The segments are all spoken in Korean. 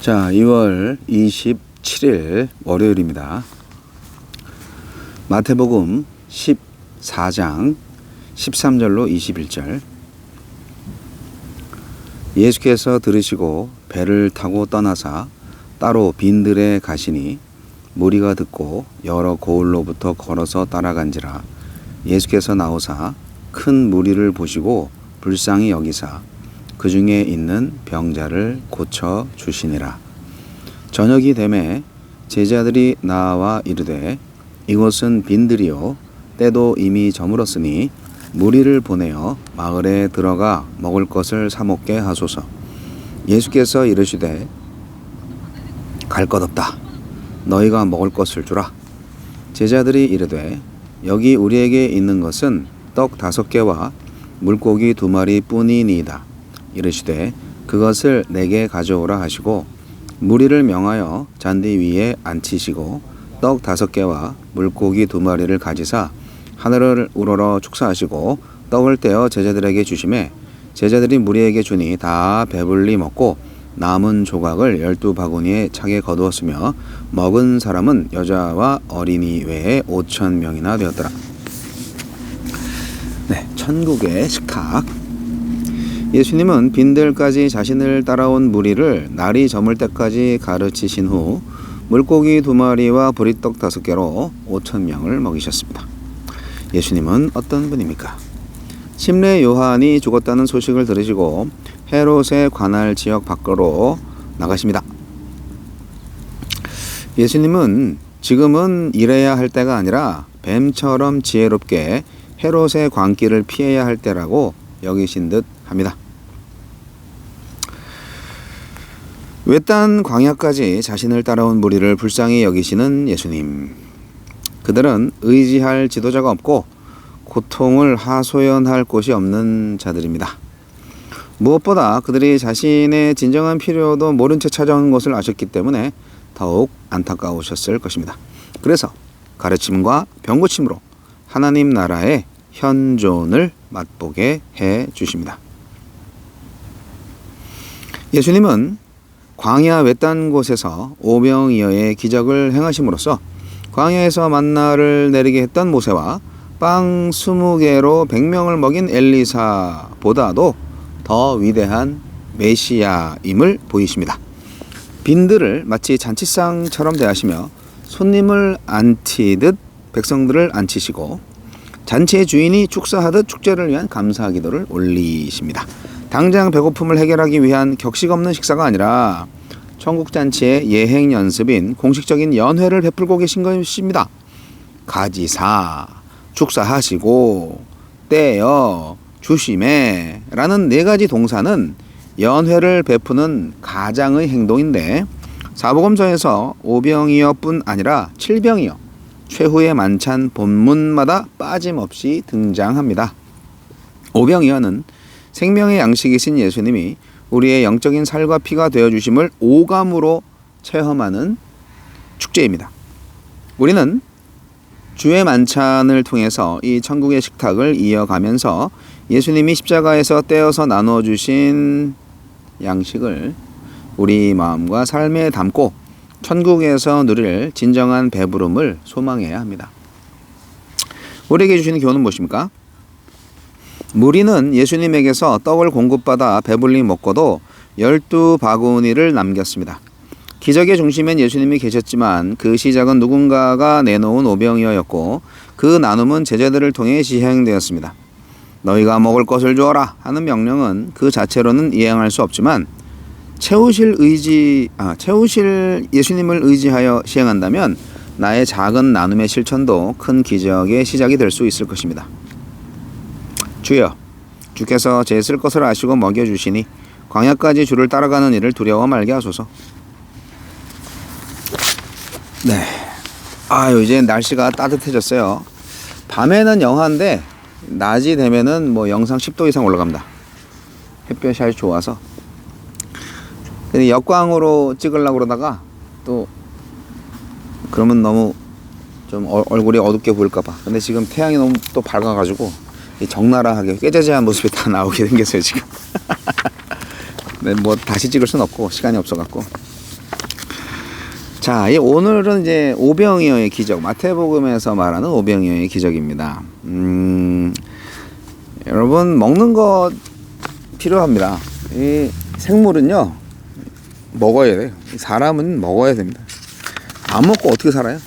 자, 2월 27일 월요일입니다. 마태복음 14장 13절로 21절. 예수께서 들으시고 배를 타고 떠나사 따로 빈들에 가시니 무리가 듣고 여러 고을로부터 걸어서 따라간지라. 예수께서 나오사 큰 무리를 보시고 불쌍히 여기사 그 중에 있는 병자를 고쳐 주시니라. 저녁이 되매 제자들이 나와 이르되 이곳은 빈들이요 때도 이미 저물었으니 무리를 보내어 마을에 들어가 먹을 것을 사 먹게 하소서. 예수께서 이르시되 갈 것 없다. 너희가 먹을 것을 주라. 제자들이 이르되 여기 우리에게 있는 것은 떡 5개와 물고기 2마리 뿐이니이다. 이르시되 그것을 내게 가져오라 하시고 무리를 명하여 잔디 위에 앉히시고 떡 5개와 물고기 2마리를 가지사 하늘을 우러러 축사하시고 떡을 떼어 제자들에게 주시매 제자들이 무리에게 주니 다 배불리 먹고 남은 조각을 12바구니에 차게 거두었으며 먹은 사람은 여자와 어린이 외에 5,000명이나 되었더라. 네, 천국의 식탁. 예수님은 빈들까지 자신을 따라온 무리를 날이 저물 때까지 가르치신 후 물고기 2마리와 보리떡 5개로 5,000명을 먹이셨습니다. 예수님은 어떤 분입니까? 침례 요한이 죽었다는 소식을 들으시고 헤롯의 관할 지역 밖으로 나가십니다. 예수님은 지금은 이래야 할 때가 아니라 뱀처럼 지혜롭게 헤롯의 광기를 피해야 할 때라고 여기신 듯 합니다. 외딴 광야까지 자신을 따라온 무리를 불쌍히 여기시는 예수님. 그들은 의지할 지도자가 없고 고통을 하소연할 곳이 없는 자들입니다. 무엇보다 그들이 자신의 진정한 필요도 모른 채 찾아온 것을 아셨기 때문에 더욱 안타까우셨을 것입니다. 그래서 가르침과 병고침으로 하나님 나라의 현존을 맛보게 해 주십니다. 예수님은 광야 외딴 곳에서 오병이어의 기적을 행하심으로써 광야에서 만나를 내리게 했던 모세와 빵 20개로 100명을 먹인 엘리사보다도 더 위대한 메시아임을 보이십니다. 빈들을 마치 잔치상처럼 대하시며 손님을 앉히듯 백성들을 앉히시고 잔치의 주인이 축사하듯 축제를 위한 감사 기도를 올리십니다. 당장 배고픔을 해결하기 위한 격식 없는 식사가 아니라 천국잔치의 예행 연습인 공식적인 연회를 베풀고 계신 것입니다. 가지사, 축사하시고, 떼어, 주심에 라는 4가지 동사는 연회를 베푸는 가장의 행동인데 사복음서에서 오병이어뿐 아니라 7병이어 최후의 만찬 본문마다 빠짐없이 등장합니다. 오병이어는 생명의 양식이신 예수님이 우리의 영적인 살과 피가 되어주심을 오감으로 체험하는 축제입니다. 우리는 주의 만찬을 통해서 이 천국의 식탁을 이어가면서 예수님이 십자가에서 떼어서 나눠주신 양식을 우리 마음과 삶에 담고 천국에서 누릴 진정한 배부름을 소망해야 합니다. 우리에게 주시는 교훈은 무엇입니까? 무리는 예수님에게서 떡을 공급받아 배불리 먹고도 12바구니를 남겼습니다. 기적의 중심엔 예수님이 계셨지만 그 시작은 누군가가 내놓은 오병이어였고 그 나눔은 제자들을 통해 시행되었습니다. 너희가 먹을 것을 주어라 하는 명령은 그 자체로는 이행할 수 없지만 채우실 예수님을 의지하여 시행한다면 나의 작은 나눔의 실천도 큰 기적의 시작이 될 수 있을 것입니다. 주여, 주께서 제 쓸 것을 아시고 먹여주시니 광야까지 주를 따라가는 일을 두려워 말게 하소서. 네, 이제 날씨가 따뜻해졌어요. 밤에는 영하인데 낮이 되면은 뭐 영상 10도 이상 올라갑니다. 햇볕이 아주 좋아서. 근데 역광으로 찍으려고 그러다가 또 그러면 너무 좀 얼굴이 어둡게 보일까봐. 근데 지금 태양이 너무 또 밝아가지고 적나라하게 꾀재재한 모습이 다 나오게 생겼어요 지금. 네, 뭐 다시 찍을 순 없고 시간이 없어갖고. 자, 오늘은 이제 오병이어의 기적, 마태복음에서 말하는 오병이어의 기적입니다. 여러분, 먹는 것 필요합니다. 이 생물은요, 먹어야 돼요. 사람은 먹어야 됩니다. 안 먹고 어떻게 살아요?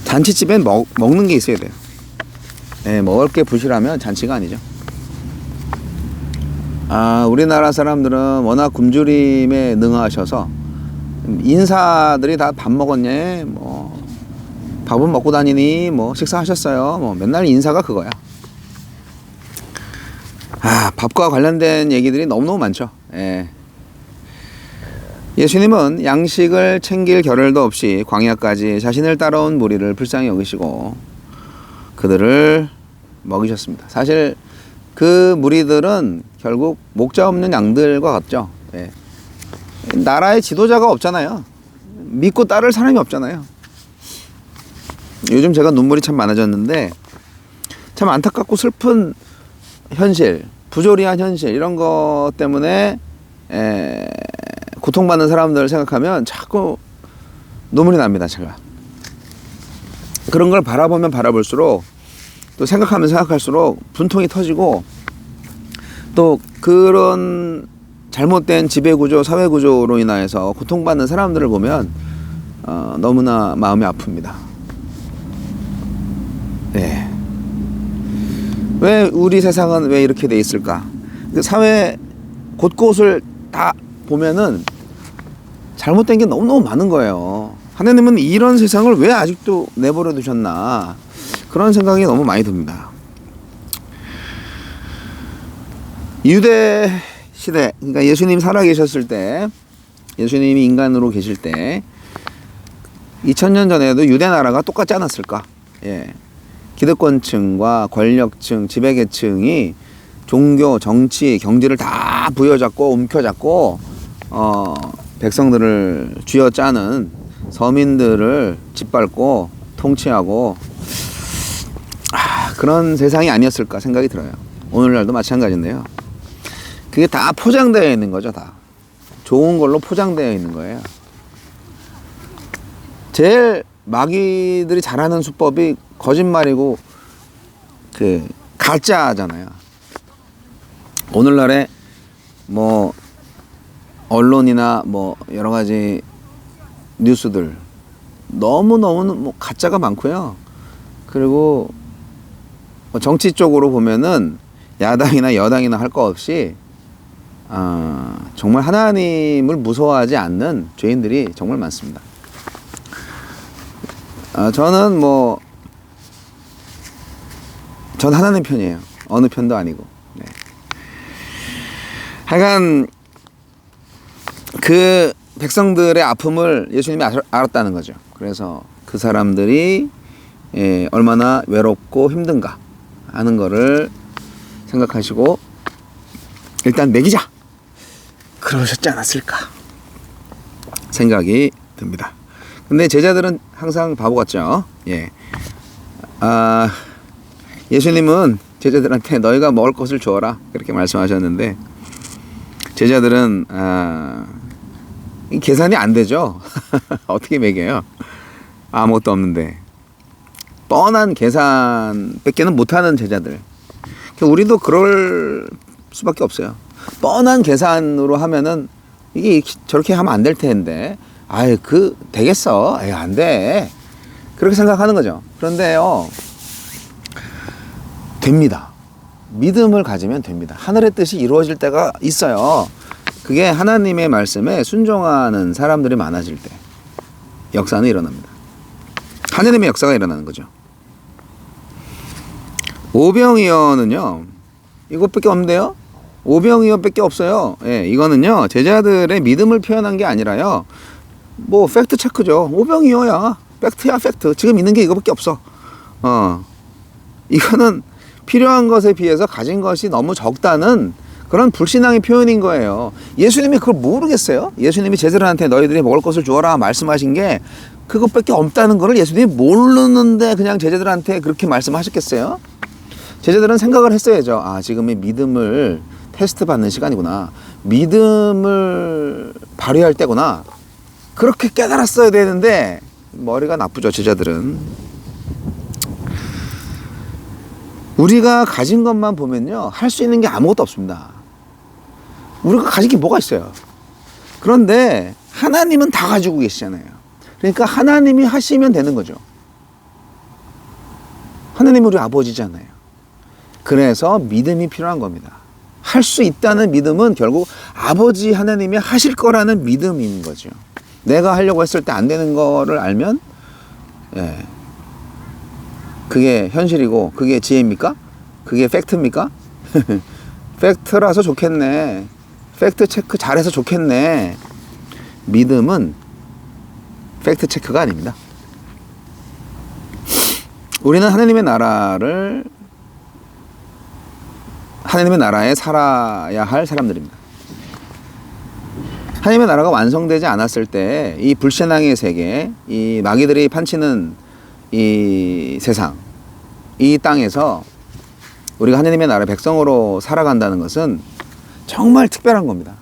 잔치집엔 먹는 게 있어야 돼요. 네, 먹을 게 부실하면 잔치가 아니죠. 우리나라 사람들은 워낙 굶주림에 능하셔서 인사들이 다 밥 먹었냐, 뭐 밥은 먹고 다니니, 뭐 식사하셨어요, 뭐 맨날 인사가 그거야. 밥과 관련된 얘기들이 너무너무 많죠. 예. 예수님은 양식을 챙길 겨를도 없이 광야까지 자신을 따라온 무리를 불쌍히 여기시고 그들을 먹이셨습니다. 사실 그 무리들은 결국 목자 없는 양들과 같죠. 예. 나라의 지도자가 없잖아요. 믿고 따를 사람이 없잖아요. 요즘 제가 눈물이 참 많아졌는데 참 안타깝고 슬픈 현실, 부조리한 현실, 이런 것 때문에 고통받는 사람들을 생각하면 자꾸 눈물이 납니다. 제가 그런 걸 바라보면 바라볼수록, 또 생각하면 생각할수록 분통이 터지고, 또 그런 잘못된 지배구조, 사회구조로 인하여서 고통받는 사람들을 보면 너무나 마음이 아픕니다. 네. 왜 우리 세상은 왜 이렇게 돼 있을까? 그 사회 곳곳을 다 보면은 잘못된 게 너무너무 많은 거예요. 하나님은 이런 세상을 왜 아직도 내버려 두셨나, 그런 생각이 너무 많이 듭니다. 유대 시대, 그러니까 예수님 살아계셨을 때, 예수님이 인간으로 계실 때 2000년 전에도 유대 나라가 똑같지 않았을까? 예. 기득권층과 권력층, 지배계층이 종교, 정치, 경제를 다 부여잡고 움켜잡고 백성들을 쥐어짜는, 서민들을 짓밟고 통치하고 그런 세상이 아니었을까 생각이 들어요. 오늘날도 마찬가지인데요. 그게 다 포장되어 있는 거죠. 다 좋은 걸로 포장되어 있는 거예요. 제일 마귀들이 잘하는 수법이 거짓말이고 그 가짜잖아요. 오늘날에 뭐 언론이나 뭐 여러 가지 뉴스들 너무너무 뭐 가짜가 많고요. 그리고 뭐 정치 쪽으로 보면은 야당이나 여당이나 할 거 없이 정말 하나님을 무서워하지 않는 죄인들이 정말 많습니다. 저는 전 하나님 편이에요. 어느 편도 아니고. 네. 하여간 그 백성들의 아픔을 예수님이 알았다는 거죠. 그래서 그 사람들이 얼마나 외롭고 힘든가 하는 거를 생각하시고 일단 먹이자, 그러셨지 않았을까 생각이 듭니다. 근데 제자들은 항상 바보 같죠. 예. 예수님은 제자들한테 너희가 먹을 것을 주어라, 그렇게 말씀하셨는데 제자들은 계산이 안 되죠. 어떻게 먹여요? 아무것도 없는데. 뻔한 계산밖에는 못하는 제자들. 우리도 그럴 수밖에 없어요. 뻔한 계산으로 하면은 이게 저렇게 하면 안 될 텐데, 되겠어? 안 돼. 그렇게 생각하는 거죠. 그런데요, 됩니다. 믿음을 가지면 됩니다. 하늘의 뜻이 이루어질 때가 있어요. 그게 하나님의 말씀에 순종하는 사람들이 많아질 때 역사는 일어납니다. 하나님의 역사가 일어나는 거죠. 오병이어는요, 이것밖에 없는데요. 오병이어밖에 없어요. 예, 이거는요, 제자들의 믿음을 표현한 게 아니라요, 뭐 팩트 체크죠. 오병이어야 팩트야, 팩트. 지금 있는 게 이거밖에 없어. 이거는 필요한 것에 비해서 가진 것이 너무 적다는 그런 불신앙의 표현인 거예요. 예수님이 그걸 모르겠어요? 예수님이 제자들한테 너희들이 먹을 것을 주어라 말씀하신 게 그것밖에 없다는 거를 예수님이 모르는데 그냥 제자들한테 그렇게 말씀하셨겠어요? 제자들은 생각을 했어야죠. 지금이 믿음을 테스트 받는 시간이구나. 믿음을 발휘할 때구나. 그렇게 깨달았어야 되는데 머리가 나쁘죠, 제자들은. 우리가 가진 것만 보면요, 할 수 있는 게 아무것도 없습니다. 우리가 가진 게 뭐가 있어요. 그런데 하나님은 다 가지고 계시잖아요. 그러니까 하나님이 하시면 되는 거죠. 하나님은 우리 아버지잖아요. 그래서 믿음이 필요한 겁니다. 할 수 있다는 믿음은 결국 아버지 하나님이 하실 거라는 믿음인 거죠. 내가 하려고 했을 때 안 되는 거를 알면, 예, 그게 현실이고 그게 지혜입니까? 그게 팩트입니까? 팩트라서 좋겠네. 팩트 체크 잘해서 좋겠네. 믿음은 팩트 체크가 아닙니다. 우리는 하나님의 나라에 살아야 할 사람들입니다. 하나님의 나라가 완성되지 않았을 때 이 불신앙의 세계, 이 마귀들이 판치는 이 세상, 이 땅에서 우리가 하나님의 나라 백성으로 살아간다는 것은 정말 특별한 겁니다.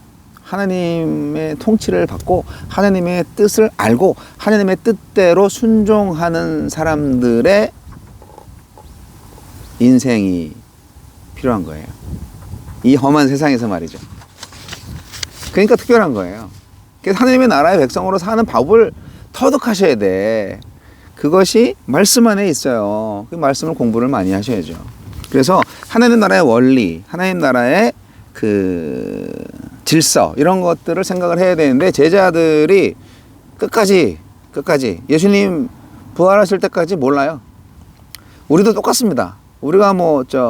하나님의 통치를 받고 하나님의 뜻을 알고 하나님의 뜻대로 순종하는 사람들의 인생이 필요한 거예요. 이 험한 세상에서 말이죠. 그러니까 특별한 거예요. 그래서 하나님의 나라의 백성으로 사는 법을 터득하셔야 돼. 그것이 말씀 안에 있어요. 그 말씀을 공부를 많이 하셔야죠. 그래서 하나님 나라의 원리, 하나님 나라의 그 질서, 이런 것들을 생각을 해야 되는데, 제자들이 끝까지 예수님 부활하실 때까지 몰라요. 우리도 똑같습니다. 우리가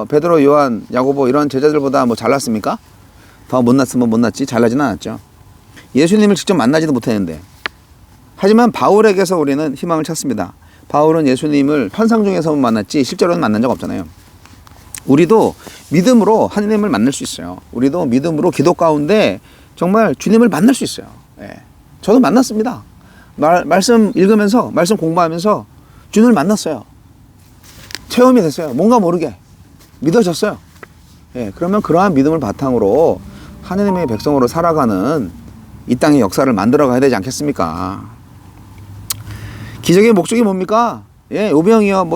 베드로, 요한, 야고보 이런 제자들보다 잘났습니까? 더 못났으면 못났지 잘나지는 않았죠. 예수님을 직접 만나지도 못했는데. 하지만 바울에게서 우리는 희망을 찾습니다. 바울은 예수님을 환상 중에서만 만났지 실제로는 만난 적 없잖아요. 우리도 믿음으로 하나님을 만날 수 있어요. 우리도 믿음으로 기도 가운데 정말 주님을 만날 수 있어요. 예. 저도 만났습니다. 말씀 읽으면서, 말씀 공부하면서 주님을 만났어요. 체험이 됐어요. 뭔가 모르게 믿어졌어요. 예. 그러면 그러한 믿음을 바탕으로 하나님의 백성으로 살아가는 이 땅의 역사를 만들어 가야 되지 않겠습니까? 기적의 목적이 뭡니까? 예, 오병이어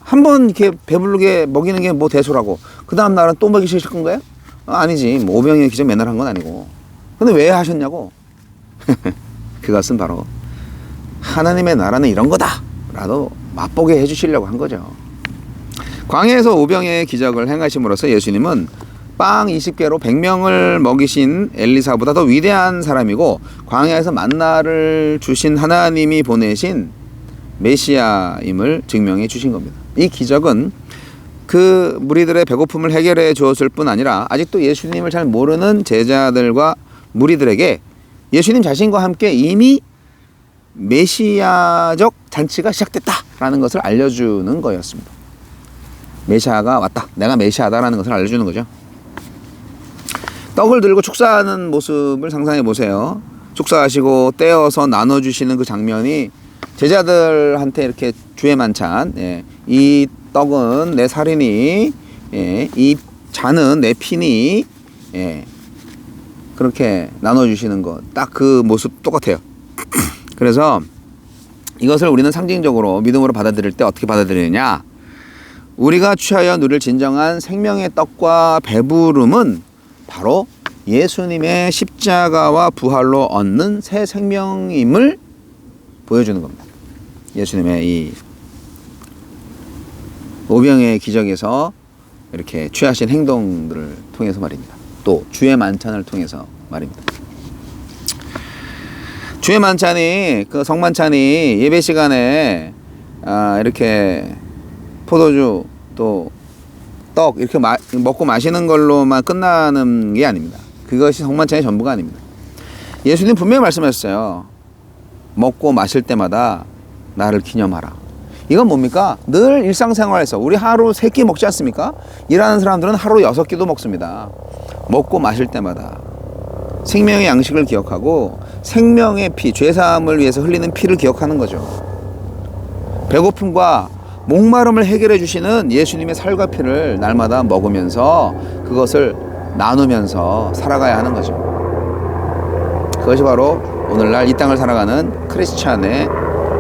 한 번 이렇게 배부르게 먹이는 게 대소라고. 그 다음 날은 또 먹이실 건가요? 아니지. 오병이어 기적 맨날 한 건 아니고. 근데 왜 하셨냐고? 그것은 바로 하나님의 나라는 이런 거다 라도 맛보게 해주시려고 한 거죠. 광야에서 오병이어의 기적을 행하심으로써 예수님은 빵 20개로 100명을 먹이신 엘리사보다 더 위대한 사람이고, 광야에서 만나를 주신 하나님이 보내신 메시아임을 증명해 주신 겁니다. 이 기적은 그 무리들의 배고픔을 해결해 주었을 뿐 아니라 아직도 예수님을 잘 모르는 제자들과 무리들에게 예수님 자신과 함께 이미 메시아적 잔치가 시작됐다라는 것을 알려주는 거였습니다. 메시아가 왔다, 내가 메시아다라는 것을 알려주는 거죠. 떡을 들고 축사하는 모습을 상상해 보세요. 축사하시고 떼어서 나눠주시는 그 장면이 제자들한테 이렇게 주의 만찬, 예, 이 떡은 내 살이니, 예, 이 잔은 내 피니, 예, 그렇게 나눠주시는 것, 딱 그 모습 똑같아요. 그래서 이것을 우리는 상징적으로 믿음으로 받아들일 때 어떻게 받아들이느냐? 우리가 취하여 누릴 진정한 생명의 떡과 배부름은 바로 예수님의 십자가와 부활로 얻는 새 생명임을 보여주는 겁니다. 예수님의 이 오병이어의 기적에서 이렇게 취하신 행동들을 통해서 말입니다. 또 주의 만찬을 통해서 말입니다. 주의 만찬이, 그 성만찬이 예배 시간에 이렇게 포도주 또 떡 이렇게 먹고 마시는 걸로만 끝나는 게 아닙니다. 그것이 성만찬의 전부가 아닙니다. 예수님 분명히 말씀하셨어요. 먹고 마실 때마다 나를 기념하라. 이건 뭡니까? 늘 일상생활에서 우리 하루 3끼 먹지 않습니까? 일하는 사람들은 하루 6끼도 먹습니다. 먹고 마실 때마다 생명의 양식을 기억하고 생명의 피, 죄사함을 위해서 흘리는 피를 기억하는 거죠. 배고픔과 목마름을 해결해 주시는 예수님의 살과 피를 날마다 먹으면서 그것을 나누면서 살아가야 하는 거죠. 그것이 바로 오늘날 이 땅을 살아가는 크리스찬의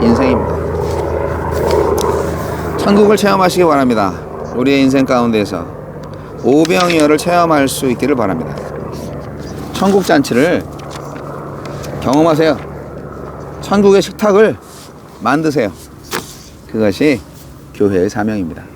인생입니다. 천국을 체험하시기 바랍니다. 우리의 인생 가운데서 오병이어를 체험할 수 있기를 바랍니다. 천국 잔치를 경험하세요. 천국의 식탁을 만드세요. 그것이 교회의 사명입니다.